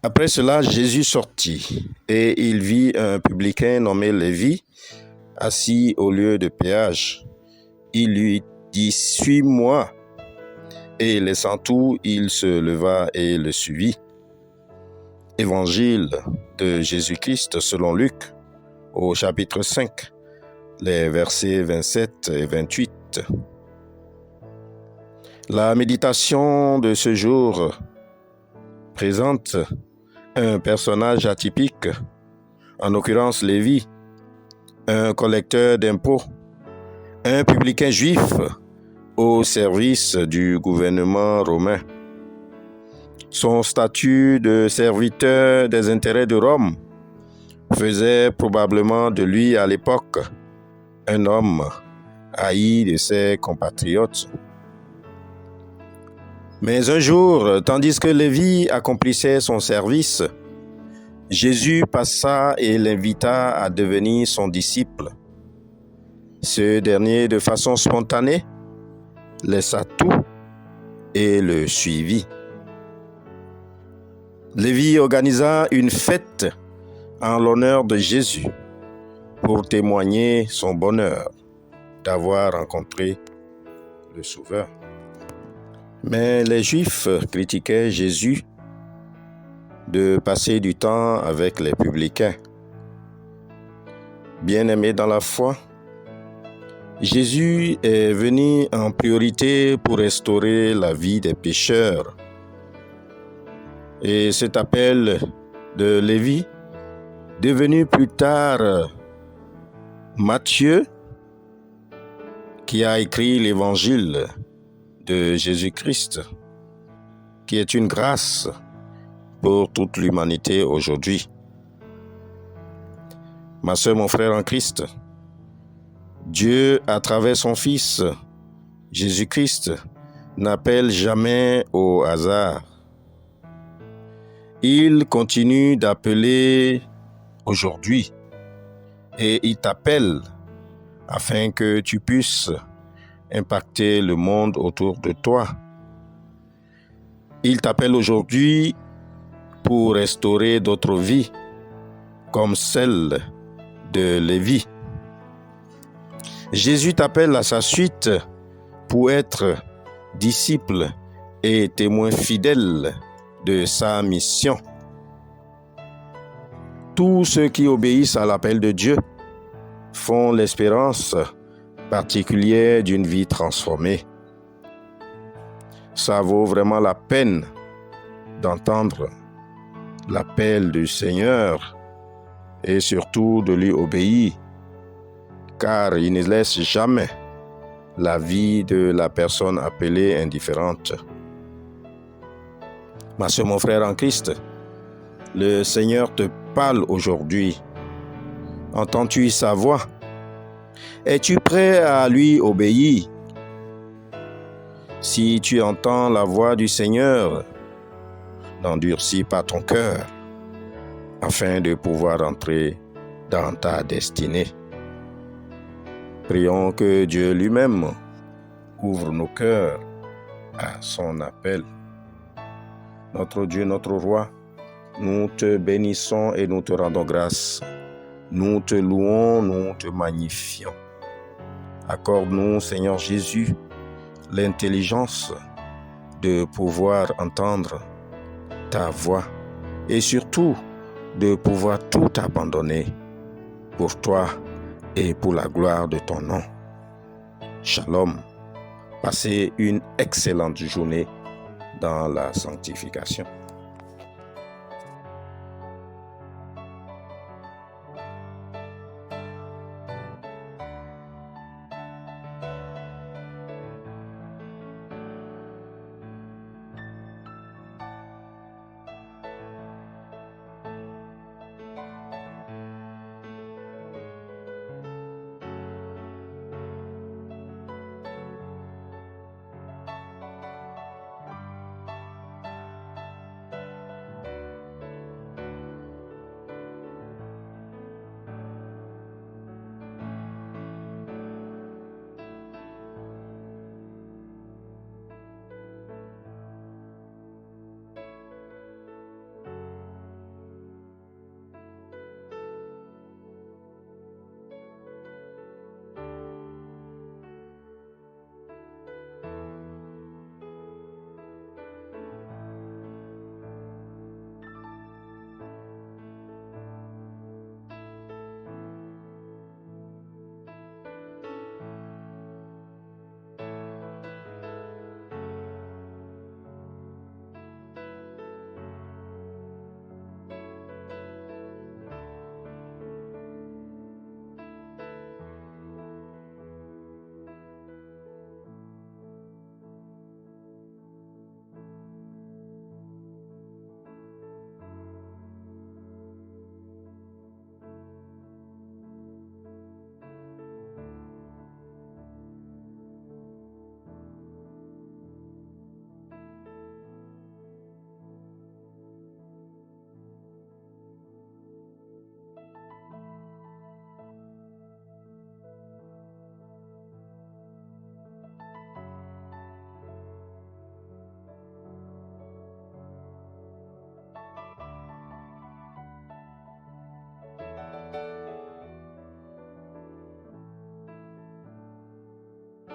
Après cela, Jésus sortit, et il vit un publicain nommé Lévi, assis au lieu de péage. Il lui dit « Suis-moi ». Et laissant tout, il se leva et le suivit. Évangile de Jésus-Christ selon Luc, au chapitre 5, les versets 27 et 28. La méditation de ce jour présente un personnage atypique, en l'occurrence Lévi, un collecteur d'impôts, un publicain juif au service du gouvernement romain. Son statut de serviteur des intérêts de Rome faisait probablement de lui à l'époque un homme haï de ses compatriotes. Mais un jour, tandis que Lévi accomplissait son service, Jésus passa et l'invita à devenir son disciple. Ce dernier, de façon spontanée, laissa tout et le suivit. Lévi organisa une fête en l'honneur de Jésus pour témoigner son bonheur d'avoir rencontré le Sauveur. Mais les Juifs critiquaient Jésus de passer du temps avec les publicains. Bien-aimés dans la foi, Jésus est venu en priorité pour restaurer la vie des pécheurs. Et cet appel de Lévi, devenu plus tard Matthieu, qui a écrit l'évangile de Jésus-Christ, qui est une grâce pour toute l'humanité aujourd'hui. Ma sœur, mon frère en Christ, Dieu, à travers son Fils, Jésus-Christ, n'appelle jamais au hasard. Il continue d'appeler aujourd'hui et il t'appelle afin que tu puisses impacter le monde autour de toi. Il t'appelle aujourd'hui pour restaurer d'autres vies comme celle de Lévi. Jésus t'appelle à sa suite pour être disciple et témoin fidèle de sa mission. Tous ceux qui obéissent à l'appel de Dieu font l'espérance particulière d'une vie transformée. Ça vaut vraiment la peine d'entendre l'appel du Seigneur et surtout de lui obéir, car il ne laisse jamais la vie de la personne appelée indifférente. Ma sœur, mon frère en Christ, le Seigneur te parle aujourd'hui. Entends-tu sa voix? Es-tu prêt à lui obéir? Si tu entends la voix du Seigneur, n'endurcis pas ton cœur, afin de pouvoir entrer dans ta destinée. Prions que Dieu lui-même ouvre nos cœurs à son appel. Notre Dieu, notre Roi, nous te bénissons et nous te rendons grâce. Nous te louons, nous te magnifions. Accorde-nous, Seigneur Jésus, l'intelligence de pouvoir entendre ta voix et surtout de pouvoir tout abandonner pour toi et pour la gloire de ton nom. Shalom. Passez une excellente journée dans la sanctification.